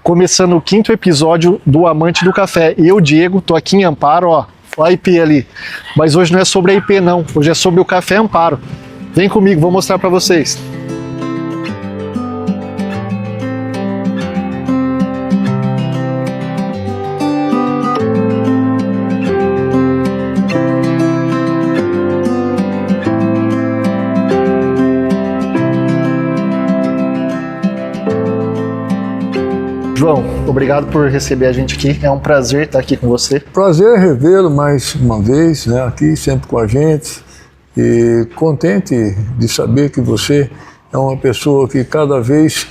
Começando o 5º episódio do Amante do Café. E eu, Diego, tô aqui em Amparo, ó, a IP ali. Mas hoje não é sobre a IP não, hoje é sobre o Café Amparo. Vem comigo, vou mostrar para vocês. João, obrigado por receber a gente aqui. É um prazer estar aqui com você. Prazer é revê-lo mais uma vez, né, aqui sempre com a gente. E contente de saber que você é uma pessoa que cada vez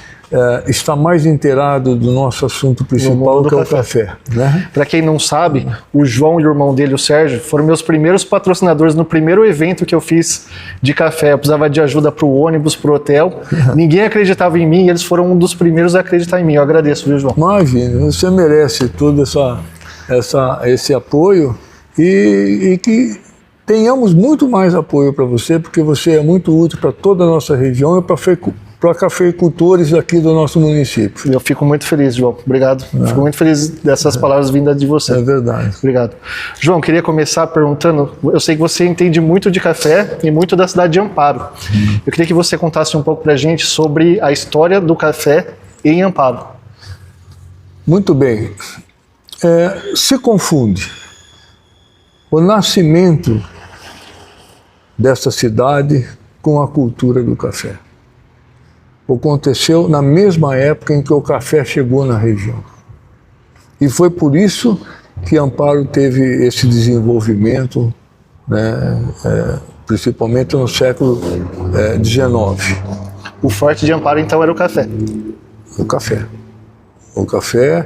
está mais inteirado do nosso assunto principal, que é o café. Né? Para quem não sabe, o João e o irmão dele, o Sérgio, foram meus primeiros patrocinadores no primeiro evento que eu fiz de café. Eu precisava de ajuda para o ônibus, para o hotel. Ninguém acreditava em mim e eles foram um dos primeiros a acreditar em mim. Eu agradeço, viu, João? Imagina, você merece todo esse apoio e que tenhamos muito mais apoio para você, porque você é muito útil para toda a nossa região e para cafeicultores aqui do nosso município. Eu fico muito feliz, João. Obrigado. Fico muito feliz dessas palavras vindas de você. É verdade. Obrigado. João, queria começar perguntando, eu sei que você entende muito de café e muito da cidade de Amparo. Eu queria que você contasse um pouco para a gente sobre a história do café em Amparo. Muito bem. Se confunde o nascimento dessa cidade com a cultura do café. Aconteceu na mesma época em que o café chegou na região. E foi por isso que Amparo teve esse desenvolvimento, né, principalmente no século XIX. O forte de Amparo, então, era o café? O café. O café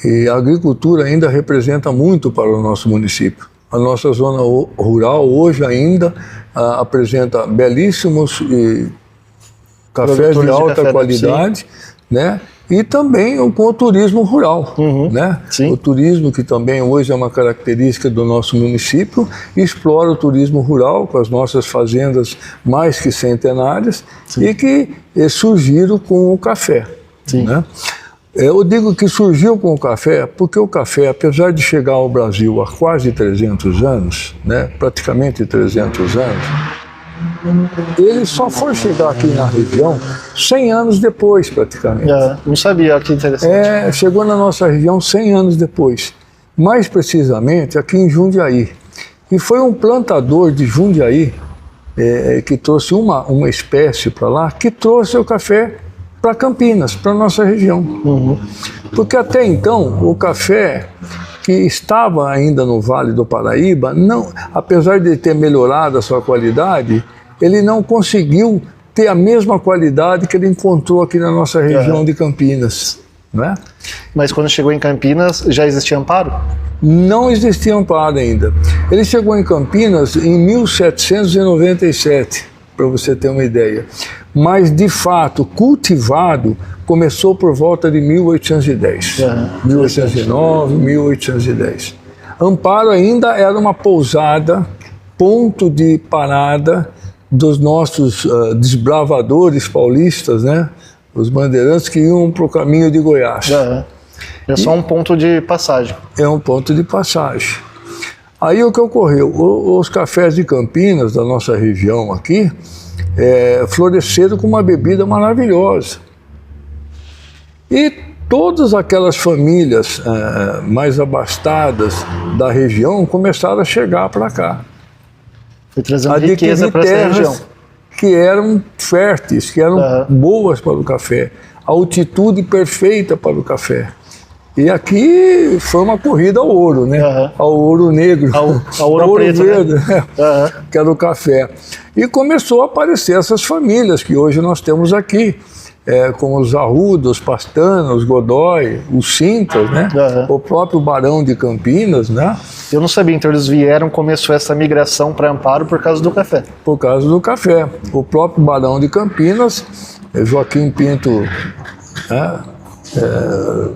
e a agricultura ainda representa muito para o nosso município. A nossa zona rural hoje ainda apresenta belíssimos cafés de alta qualidade, né? E também com o turismo rural, né? Sim. O turismo, que também hoje é uma característica do nosso município, explora o turismo rural com as nossas fazendas mais que centenárias. Sim. E que surgiram com o café. Sim. Né? Eu digo que surgiu com o café porque o café, apesar de chegar ao Brasil há quase 300 anos, né? Praticamente 300 anos, ele só foi chegar aqui na região 100 anos depois, praticamente. Não sabia, que interessante. Chegou na nossa região 100 anos depois, mais precisamente aqui em Jundiaí. E foi um plantador de Jundiaí que trouxe uma espécie para lá, que trouxe o café para Campinas, para a nossa região. Porque até então, o café que estava ainda no Vale do Paraíba, não, apesar de ter melhorado a sua qualidade, ele não conseguiu ter a mesma qualidade que ele encontrou aqui na nossa região de Campinas. Né? Mas quando chegou em Campinas, já existia Amparo? Não existia Amparo ainda. Ele chegou em Campinas em 1797, para você ter uma ideia. Mas, de fato, cultivado, começou por volta de 1810. 1809, 1810. Amparo ainda era uma pousada, ponto de parada dos nossos desbravadores paulistas, né? Os bandeirantes que iam para o caminho de Goiás. É só um ponto de passagem. É um ponto de passagem. Aí o que ocorreu? Os cafés de Campinas, da nossa região aqui, floresceram com uma bebida maravilhosa. E todas aquelas famílias mais abastadas da região começaram a chegar para cá. Foi trazendo riqueza para essa região. Que eram férteis, que eram boas para o café. A altitude perfeita para o café. E aqui foi uma corrida ao ouro, né? Ao ouro negro, ao ouro preto, verde, né? Que era o café. E começou a aparecer essas famílias que hoje nós temos aqui, como os Arruda, os Pastana, os Godoy, os Cintas, né? O próprio Barão de Campinas, né? Eu não sabia, então eles vieram, começou essa migração para Amparo por causa do café. Por causa do café. O próprio Barão de Campinas, Joaquim Pinto né,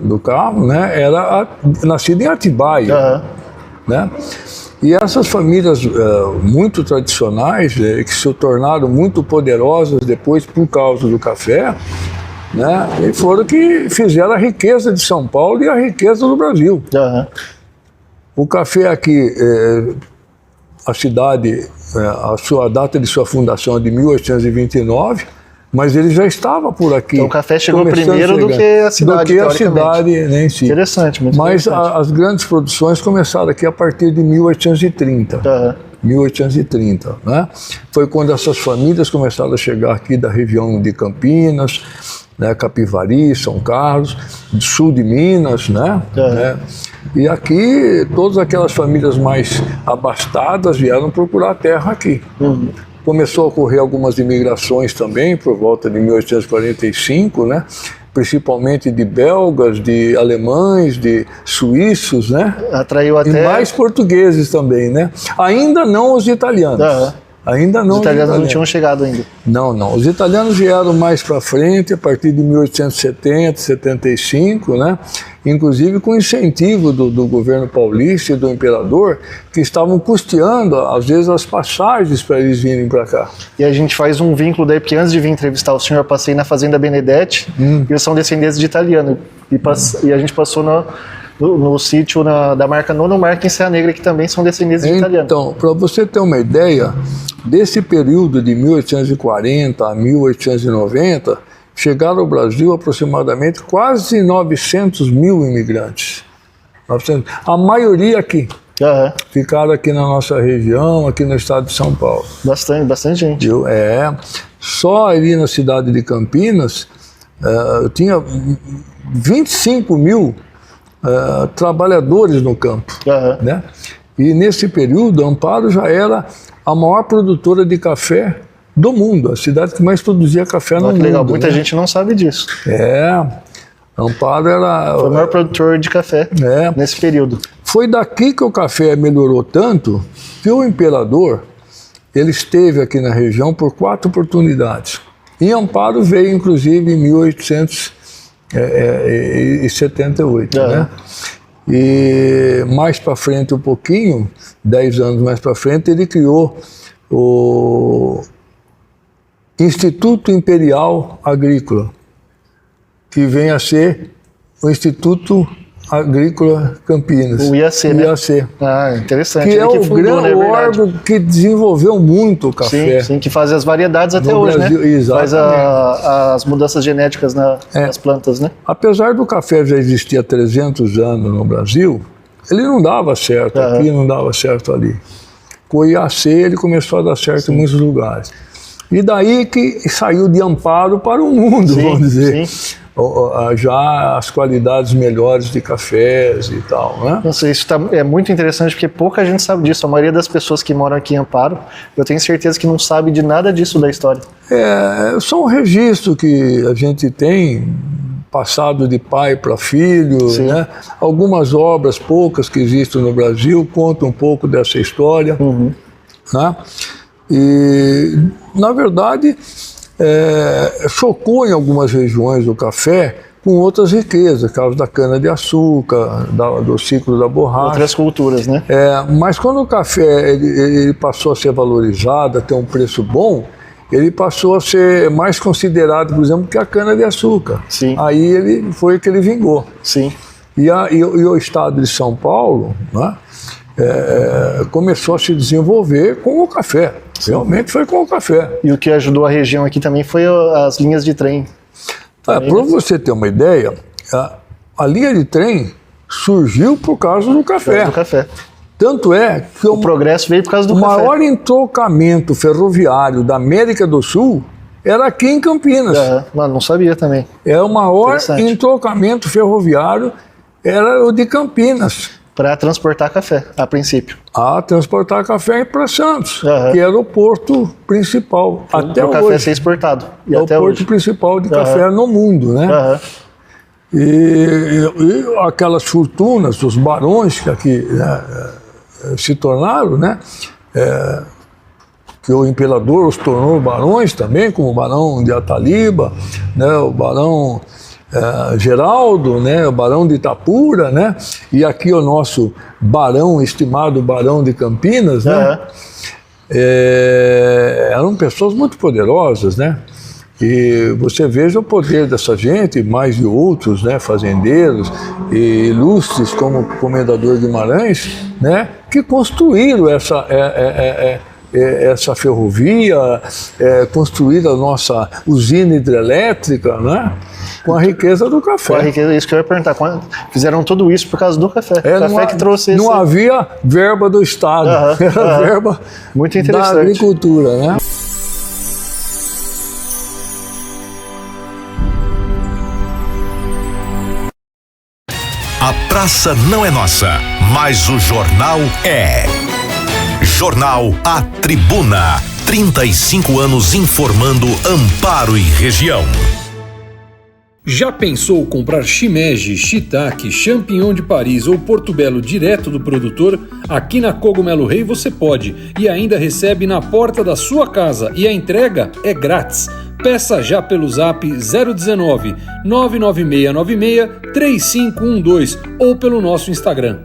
do carro, né, era nascido em Atibaia, né? E essas famílias muito tradicionais, que se tornaram muito poderosas depois por causa do café, né, e foram que fizeram a riqueza de São Paulo e a riqueza do Brasil. O café aqui, a cidade, a data de sua fundação é de 1829, mas ele já estava por aqui. Então o café chegou primeiro do que a cidade, né, em si. Interessante, muito mas interessante. As grandes produções começaram aqui a partir de 1830. 1830, né? Foi quando essas famílias começaram a chegar aqui da região de Campinas, né, Capivari, São Carlos, do sul de Minas, né? E aqui todas aquelas famílias mais abastadas vieram procurar terra aqui. Começou a ocorrer algumas imigrações também por volta de 1845, né? Principalmente de belgas, de alemães, de suíços, né? Atraiu até... E mais portugueses também, né? Ainda não os italianos. Ainda não. Os italianos não tinham chegado ainda. Não. Os italianos vieram mais para frente, a partir de 1870, 75, né? Inclusive com incentivo do governo paulista e do imperador, que estavam custeando, às vezes, as passagens para eles virem para cá. E a gente faz um vínculo daí, porque antes de vir entrevistar o senhor, eu passei na Fazenda Benedetti, e eles são descendentes de italiano. E a gente passou no sítio da marca Nono Marca em Serra Negra, que também são descendentes de italiano. Então, para você ter uma ideia, desse período de 1840 a 1890, chegaram ao Brasil aproximadamente quase 900 mil imigrantes. 900. A maioria aqui. Ficaram aqui na nossa região, aqui no estado de São Paulo. Bastante gente. Só ali na cidade de Campinas, eu tinha 25 mil trabalhadores no campo, né? E nesse período, Amparo já era a maior produtora de café do mundo, a cidade que mais produzia café no mundo. Legal, muita gente não sabe disso. Amparo era... Foi o maior produtor de café nesse período. Foi daqui que o café melhorou tanto que o imperador, ele esteve aqui na região por 4 oportunidades. E Amparo veio, inclusive, em 1878, né? E mais para frente um pouquinho, 10 anos mais para frente, ele criou o Instituto Imperial Agrícola, que vem a ser o Instituto Agrícola Campinas. O IAC, né? IAC. Interessante. Que é o grande órgão que desenvolveu muito o café. Sim, que faz as variedades até hoje, Brasil, né? Exatamente. Faz as mudanças genéticas nas plantas, né? Apesar do café já existir há 300 anos no Brasil, ele não dava certo aqui, não dava certo ali. Com o IAC ele começou a dar certo em muitos lugares. E daí que saiu de Amparo para o mundo, vamos dizer. Já as qualidades melhores de cafés e tal, né? Nossa, isso é muito interessante, porque pouca gente sabe disso. A maioria das pessoas que moram aqui em Amparo, eu tenho certeza que não sabe de nada disso da história. Só um registro que a gente tem, passado de pai para filho, né? Algumas obras, poucas que existem no Brasil, contam um pouco dessa história, né? E, na verdade, chocou em algumas regiões o café com outras riquezas, causa da cana-de-açúcar, do ciclo da borracha. Outras culturas, né? Mas quando o café ele passou a ser valorizado, a ter um preço bom, ele passou a ser mais considerado, por exemplo, que a cana-de-açúcar. Aí foi que ele vingou. E o estado de São Paulo, né, começou a se desenvolver com o café. Realmente foi com o café. E o que ajudou a região aqui também foi as linhas de trem. Para você ter uma ideia, a linha de trem surgiu por causa do café. Tanto é que o progresso veio por causa do café. O maior entrocamento ferroviário da América do Sul era aqui em Campinas. Não sabia também. O maior entrocamento ferroviário era o de Campinas. Para transportar café, a princípio. Transportar café para Santos, que era o porto principal. Até o café ser exportado. É o porto principal de café no mundo, né? E aquelas fortunas, os barões que aqui se tornaram, né? Que o imperador os tornou barões também, como o barão de Ataliba, né? O barão Geraldo, né, o Barão de Itapura, né, e aqui o nosso barão, estimado Barão de Campinas, né, eram pessoas muito poderosas, né, e você veja o poder dessa gente, mais de outros, né, fazendeiros e ilustres como o Comendador Guimarães, né, que construíram essa ferrovia, construíram a nossa usina hidrelétrica, né, com a riqueza do café. Com a riqueza, isso que eu ia perguntar. Fizeram tudo isso por causa do café. O café que trouxe isso. Não havia verba do Estado, era verba muito interessante da agricultura, né? A praça não é nossa, mas o jornal é. Jornal A Tribuna, 35 anos informando Amparo e região. Já pensou comprar shimeji, shiitake, champignon de Paris ou portobello direto do produtor? Aqui na Cogumelo Rei você pode e ainda recebe na porta da sua casa e a entrega é grátis. Peça já pelo zap 019 99696 3512 ou pelo nosso Instagram.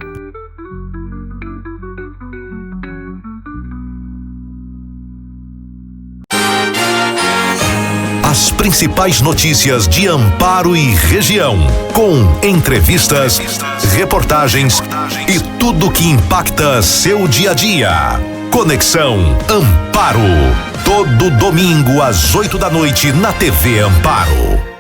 As principais notícias de Amparo e região, com entrevistas, reportagens e tudo que impacta seu dia a dia. Conexão Amparo, todo domingo às 8 da noite na TV Amparo.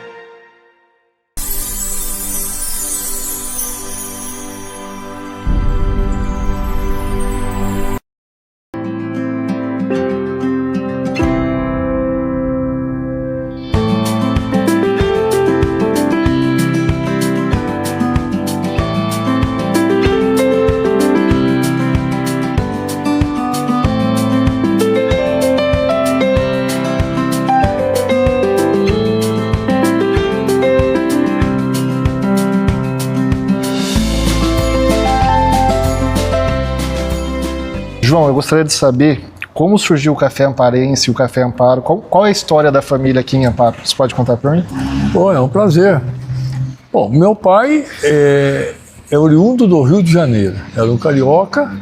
João, eu gostaria de saber como surgiu o café amparense, o café Amparo. Qual é a história da família aqui em Amparo? Você pode contar para mim? Pô, é um prazer. Bom, meu pai é oriundo do Rio de Janeiro. Era um carioca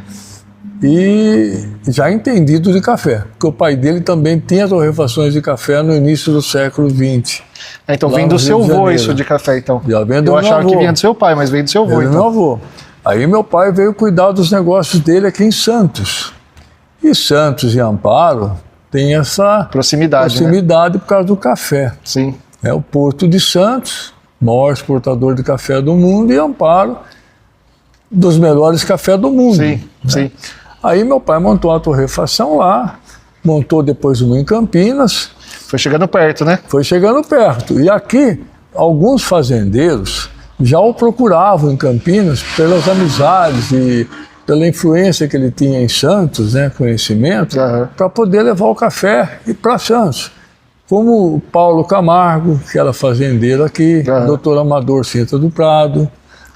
e já entendido de café. Porque o pai dele também tinha torrefações de café no início do século XX. Então vem do seu avô isso de café, então. Já vem do Eu meu achava avô. que vinha do seu pai, mas veio do seu avô, Ele então. meu avô. Aí meu pai veio cuidar dos negócios dele aqui em Santos. E Santos e Amparo tem essa Proximidade, por causa do café. Sim. É o Porto de Santos, maior exportador de café do mundo, e Amparo, dos melhores cafés do mundo. Sim, né? sim. Aí meu pai montou a torrefação lá, montou depois uma em Campinas. Foi chegando perto, né? Foi chegando perto. E aqui, alguns fazendeiros já o procuravam em Campinas pelas amizades e pela influência que ele tinha em Santos, né, conhecimento, para poder levar o café para Santos. Como o Paulo Camargo, que era fazendeiro aqui, o doutor Amador Sintra do Prado,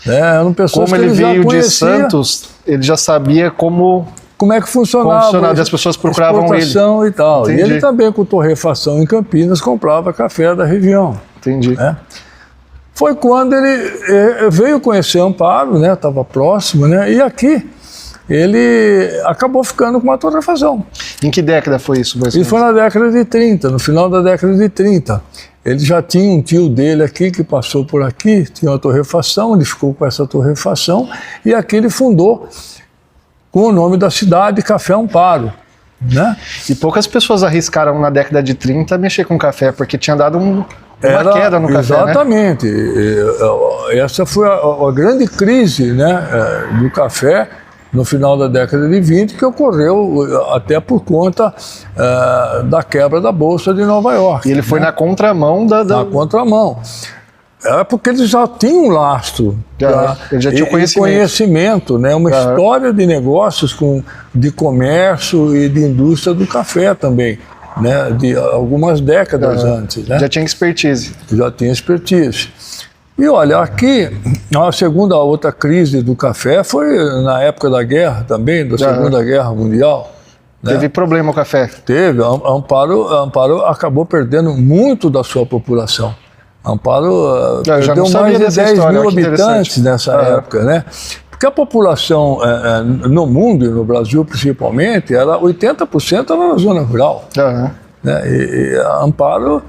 né, eram pessoas como que ele já veio de conhecia, Santos, ele já sabia como é que funcionava, e as pessoas procuravam exportação ele. E tal. Entendi. E ele também, com torrefação em Campinas, comprava café da região. Entendi. Né? Foi quando ele veio conhecer Amparo, né? Estava próximo, né? E aqui ele acabou ficando com uma torrefação. Em que década foi isso? Isso foi na década de 30, no final da década de 30. Ele já tinha um tio dele aqui que passou por aqui, tinha uma torrefação, ele ficou com essa torrefação e aqui ele fundou com o nome da cidade, Café Amparo. Né? E poucas pessoas arriscaram na década de 30 a mexer com café, porque tinha dado uma queda no café, exatamente. Né? Essa foi a grande crise, né, do café no final da década de 20, que ocorreu até por conta da quebra da Bolsa de Nova York. E ele foi na contramão Na contramão. É porque eles já tinham um lastro. Ele já tinha conhecimento, né? Uma história de negócios de comércio e de indústria do café também, né? De algumas décadas antes. Né? Já tinha expertise. Já tinha expertise. E olha, aqui, a outra crise do café foi na época da guerra também, da Segunda Guerra Mundial. Né? Teve problema o café? Teve. Amparo acabou perdendo muito da sua população. Amparo Eu já deu não sabia mais de dessa 10 história, mil olha que habitantes interessante. nessa época, né? Porque a população no mundo e no Brasil principalmente, 80% era na zona rural. Aham. Né? E a Amparo,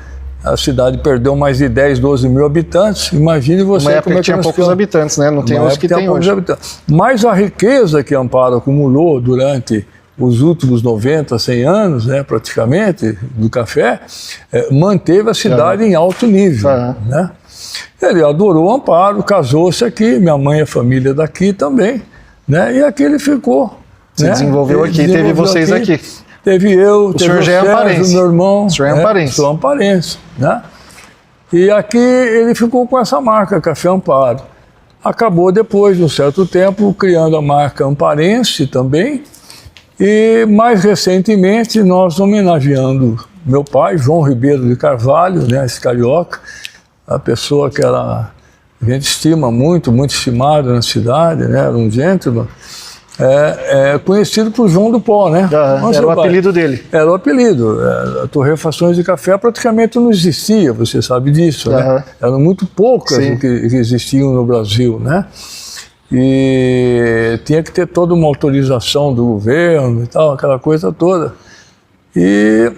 a cidade perdeu mais de 10, 12 mil habitantes. Imagine você Uma época como é que tinha nós poucos ficamos. habitantes, né? Não tem Uma os época que tinha tem poucos hoje. habitantes. Mas a riqueza que Amparo acumulou durante os últimos 90, 100 anos, né, praticamente, do café, manteve a cidade em alto nível. Né? Ele adorou Amparo, casou-se aqui, minha mãe é família daqui também, né? E aqui ele ficou. Se né? desenvolveu aqui, Ele teve vocês aqui. Teve eu, teve senhor já é Sérgio, amparense. meu irmão. O senhor é amparense. Sou amparense, né? E aqui ele ficou com essa marca, Café Amparo. Acabou depois de um certo tempo criando a marca Amparense também. E mais recentemente nós homenageando meu pai, João Ribeiro de Carvalho, né, esse carioca, a pessoa que a gente estima muito, muito estimado na cidade, né, era um gentleman, conhecido por João do Pó, né? Era o apelido dele. Era o apelido. Torrefações de café praticamente não existia, você sabe disso, né? Eram muito poucas que existiam no Brasil, né? E tinha que ter toda uma autorização do governo e tal, aquela coisa toda. E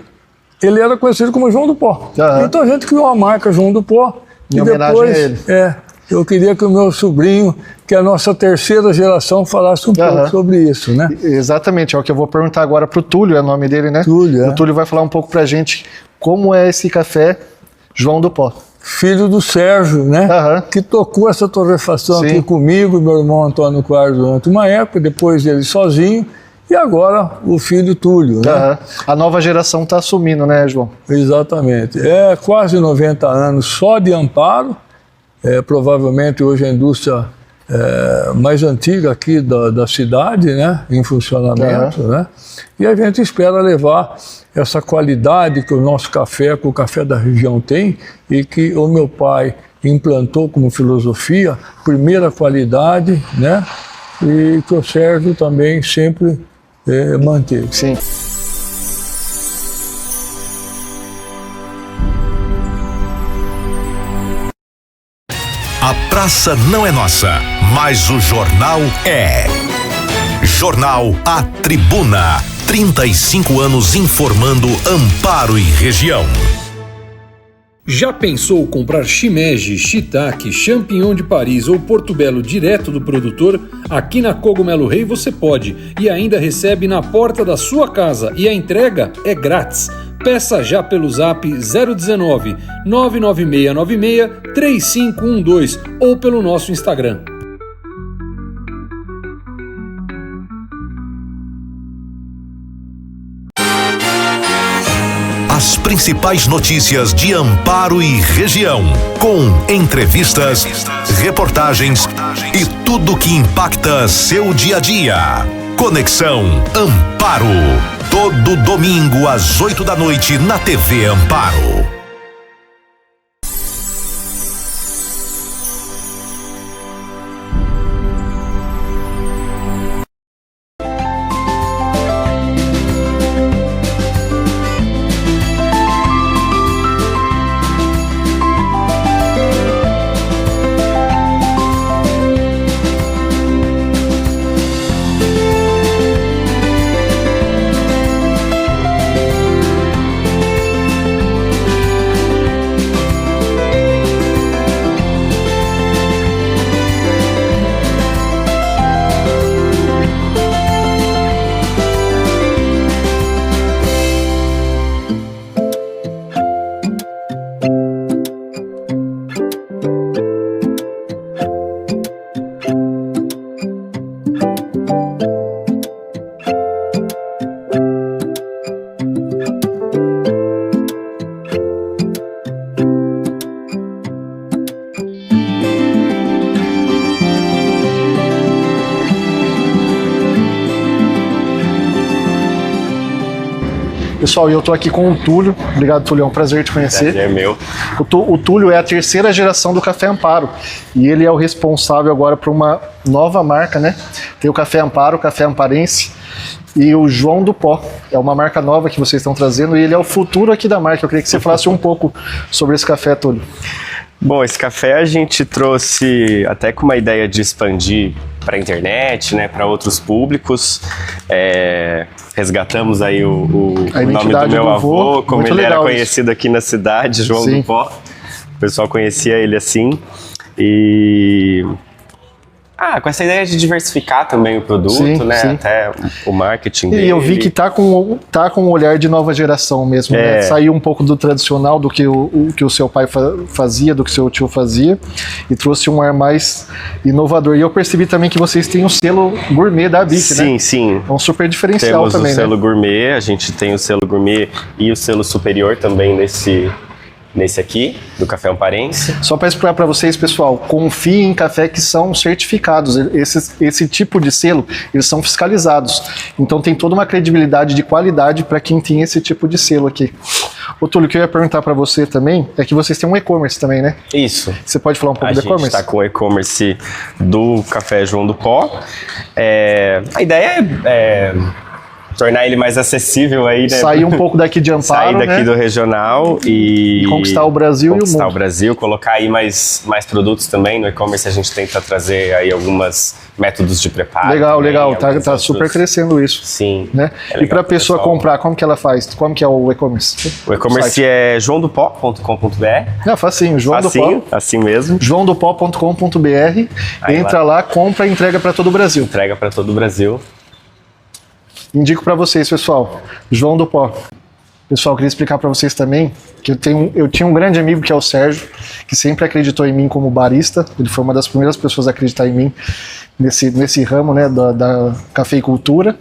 ele era conhecido como João do Pó. Então a gente criou a marca João do Pó. Em e homenagem depois, a ele. eu queria que o meu sobrinho, que é a nossa terceira geração, falasse um pouco sobre isso, né? Exatamente, é o que eu vou perguntar agora para o Túlio, é o nome dele, né? Túlio, O Túlio vai falar um pouco para a gente como é esse café João do Pó. Filho do Sérgio, né? Que tocou essa torrefação aqui comigo, meu irmão Antônio Quarles durante uma época, depois ele sozinho, e agora o filho Túlio, né? A nova geração está assumindo, né, João? Exatamente. Quase 90 anos só de Amparo, provavelmente hoje a indústria mais antiga aqui da cidade, né? Em funcionamento, né? E a gente espera levar essa qualidade que o nosso café, que o café da região tem, e que o meu pai implantou como filosofia, primeira qualidade, né? E que o Sérgio também sempre manteve. Sim. A praça não é nossa, mas o jornal é. Jornal A Tribuna. 35 anos informando Amparo e região. Já pensou comprar shimeji, shiitake, champignon de Paris ou portobello direto do produtor? Aqui na Cogumelo Rei você pode e ainda recebe na porta da sua casa, e a entrega é grátis. Peça já pelo zap 019 99696 3512 ou pelo nosso Instagram. As principais notícias de Amparo e região, com entrevistas, reportagens e tudo que impacta seu dia a dia. Conexão Amparo. Todo domingo às 8 da noite na TV Amparo. Pessoal, eu estou aqui com o Túlio. Obrigado, Túlio, é um prazer te conhecer. É meu. O Túlio é a terceira geração do Café Amparo e ele é o responsável agora por uma nova marca, né? Tem o Café Amparo, o Café Amparense e o João do Pó. É uma marca nova que vocês estão trazendo e ele é o futuro aqui da marca. Eu queria que você falasse um pouco sobre esse café, Túlio. Bom, esse café a gente trouxe até com uma ideia de expandir para a internet, né, para outros públicos. Resgatamos aí o nome do meu avô, como ele era conhecido aqui na cidade, João do Pó. O pessoal conhecia ele assim. E com essa ideia de diversificar também o produto, né? Até o marketing dele. E eu vi que tá com um olhar de nova geração mesmo, né? Saiu um pouco do tradicional, do que o seu pai fazia, do que o seu tio fazia, e trouxe um ar mais inovador. E eu percebi também que vocês têm o selo gourmet da BIC, né? Sim. É um super diferencial Temos também, o selo gourmet, a gente tem o selo gourmet e o selo superior também nesse aqui, do Café Amparense. Só para explicar para vocês, pessoal, confiem em café que são certificados. Esse tipo de selo, eles são fiscalizados. Então tem toda uma credibilidade de qualidade para quem tem esse tipo de selo aqui. Ô Túlio, o que eu ia perguntar para você também é que vocês têm um e-commerce também, né? Isso. Você pode falar um pouco do e-commerce? A gente está com o e-commerce do Café João do Pó. A ideia é tornar ele mais acessível aí, né? Sair um pouco daqui de Amparo, sair daqui do regional e conquistar o Brasil e o mundo. Conquistar o Brasil, colocar aí mais produtos também. No e-commerce a gente tenta trazer aí alguns métodos de preparo. Legal. Tá super crescendo isso. Sim. Né? E para a pessoa comprar, como que ela faz? Como que é o e-commerce? O e-commerce é joaodopó.com.br. Facinho, João do Pó. Assim mesmo. joaodopó.com.br. Entra lá, compra e entrega para todo o Brasil. Entrega para todo o Brasil. Indico para vocês, pessoal, João do Pó. Pessoal, queria explicar para vocês também que eu tinha um grande amigo que é o Sérgio, que sempre acreditou em mim como barista. Ele foi uma das primeiras pessoas a acreditar em mim nesse ramo, né, da cafeicultura.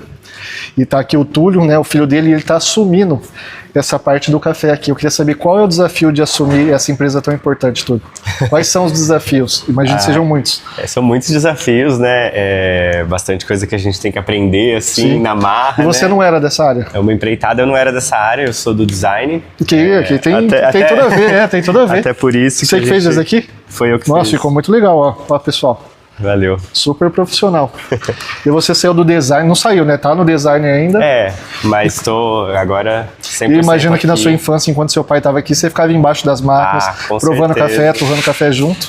E tá aqui o Túlio, né, o filho dele, e ele tá assumindo essa parte do café aqui. Eu queria saber qual é o desafio de assumir essa empresa tão importante, Túlio. Quais são os desafios? Imagino que sejam muitos. São muitos desafios, né? Bastante coisa que a gente tem que aprender, assim, na marra. E você não era dessa área? É uma empreitada, eu não era dessa área, eu sou do design. Que tem tudo a ver, tem tudo a ver. Até por isso Você que fez isso aqui? Foi eu que fiz. Nossa, ficou muito legal, ó pessoal. Valeu. Super profissional. E você saiu do design, não saiu, né? Tá no design ainda. Mas tô agora 100% E imagino que aqui. na sua infância, enquanto seu pai estava aqui, você ficava embaixo das máquinas, provando café, torrando café junto.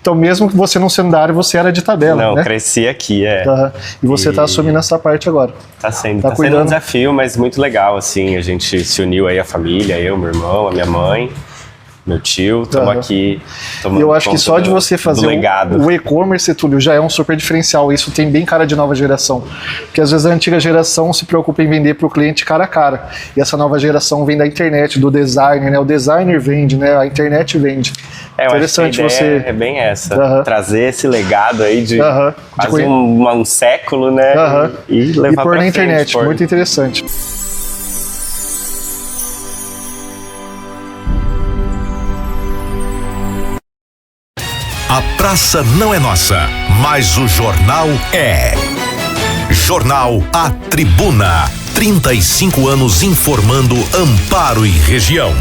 Então, mesmo que você não sendo da área, você era de tabela, né? Não, cresci aqui, E você tá assumindo essa parte agora. Tá sendo um desafio, mas muito legal, assim. A gente se uniu aí, a família, eu, meu irmão, a minha mãe, meu tio, estamos aqui tomando Eu acho que só de você fazer o e-commerce, Túlio, já é um super diferencial. Isso tem bem cara de nova geração. Porque às vezes a antiga geração se preocupa em vender para o cliente cara a cara. E essa nova geração vem da internet, do design, né? O designer vende, né? A internet vende. Interessante a ideia é bem essa. Trazer esse legado aí de quase um século, né? E levar pôr pra na internet. Pôr. Muito interessante. A praça não é nossa, mas o jornal é. Jornal A Tribuna. 35 anos informando Amparo e região.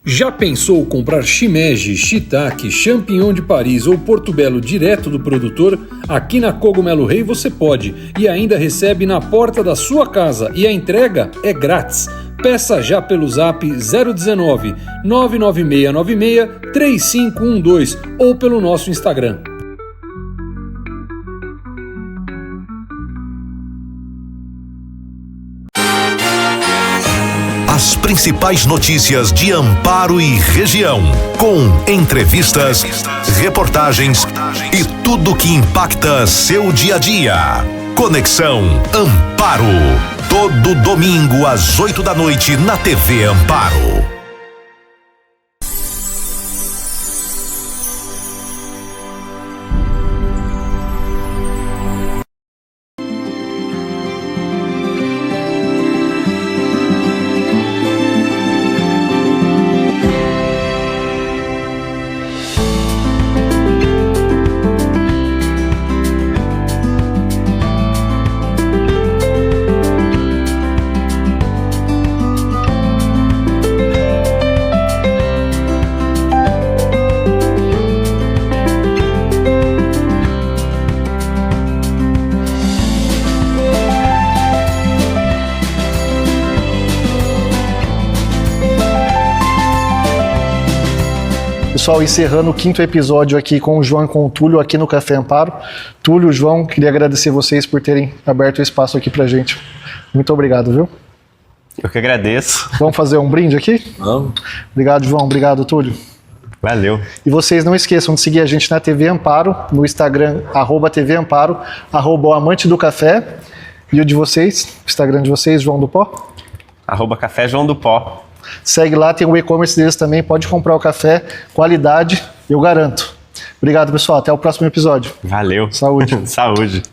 Já pensou comprar shimeji, shiitake, champignon de Paris ou portobello direto do produtor? Aqui na Cogumelo Rei você pode e ainda recebe na porta da sua casa, e a entrega é grátis. Peça já pelo zap 019 99696 3512 ou pelo nosso Instagram. As principais notícias de Amparo e região, com entrevistas, reportagens e tudo que impacta seu dia a dia. Conexão Amparo. Todo domingo às 8 da noite na TV Amparo. pessoal, encerrando o 5º episódio aqui com o João e com o Túlio aqui no Café Amparo. Túlio, João, queria agradecer vocês por terem aberto o espaço aqui pra gente. Muito obrigado, viu? Eu que agradeço. Vamos fazer um brinde aqui? Vamos. Obrigado, João. Obrigado, Túlio. Valeu. E vocês não esqueçam de seguir a gente na TV Amparo, no Instagram, @TV Amparo, @o Amante do Café. E o de vocês, o Instagram de vocês, João do Pó? @Café João do Pó. Segue lá, tem o e-commerce deles também, pode comprar o café, qualidade, eu garanto. Obrigado, pessoal, até o próximo episódio. Valeu. Saúde. Saúde.